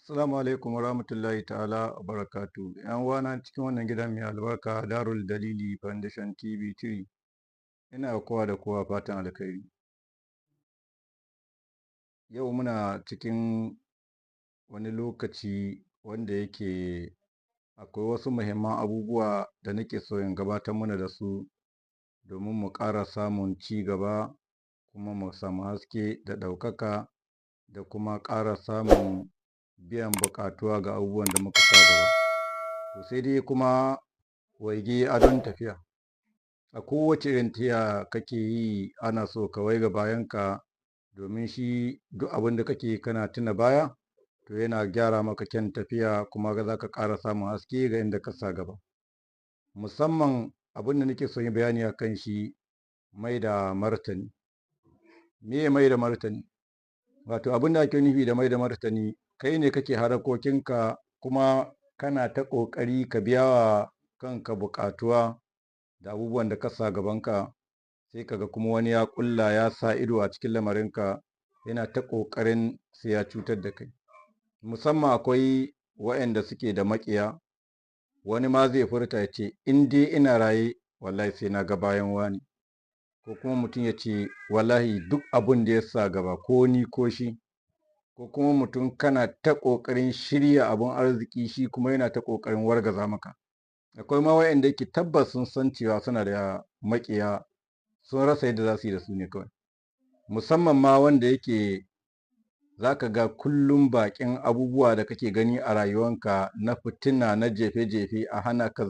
Assalamu alaikum wa rahmatullahi ta'ala wa barakatu. ‘Yan uwana cikin wannan gidan mai albarka Darul Dalili Foundation TV 3. Ina kowa da kowa fatan alkhairi. Yau muna cikin wani lokaci wanda yake akwai wasu muhimman abubuwa da nake so in gabatar mana da su domin mu ƙara samun ci gaba, kuma mu samu haske da ɗaukaka da kuma ƙara samun biyan buƙatuwa ga abubuwan da muka sa gaba. To sai dai kuma waige adon tafiya. A kowace irin tafiya kake yi ana so ka waiga bayanka, domin shi duk abin da kake kana tuna baya to yana gyara maka kyan tafiya, kuma za ka ƙara samun haske ga inda ka sa gaba. Musamman abin da nake so yi bayani a kan shi, mai da martani. Me mai da martani? Wato abin da ake nufi da mai da martani, kai ne kake harakokinka kuma kana ta ƙoƙari ka biya wa kanka buƙatuwa da abubuwan da ka sa gabanka, sai kaga kuma wani ya ƙulla ya sa ido a cikin lamarinka, yana ta ƙoƙarin sai ya cutar da kai. Musamman akwai waɗanda suke da maƙiya, wani ma zai furta ya ce in dai ina raye wallahi sai na ga bayan wani, ko kuma mutum ya ce wallahi duk abin da ya sa gaba ko ni ko shi, ko kuma mutum kana ta ƙoƙarin shirya abun arziki shi kuma yana ta ƙoƙarin wargaza maka. Akwai ma waɗanda yake tabbas sun san cewa suna da maƙiya, sun rasa yadda za su yi da su ne kawai. Musamman ma wanda yake za ka ga kullum baƙin abubuwa da kake gani a rayuwanka na fitina, na jefe-jefe, a hana ka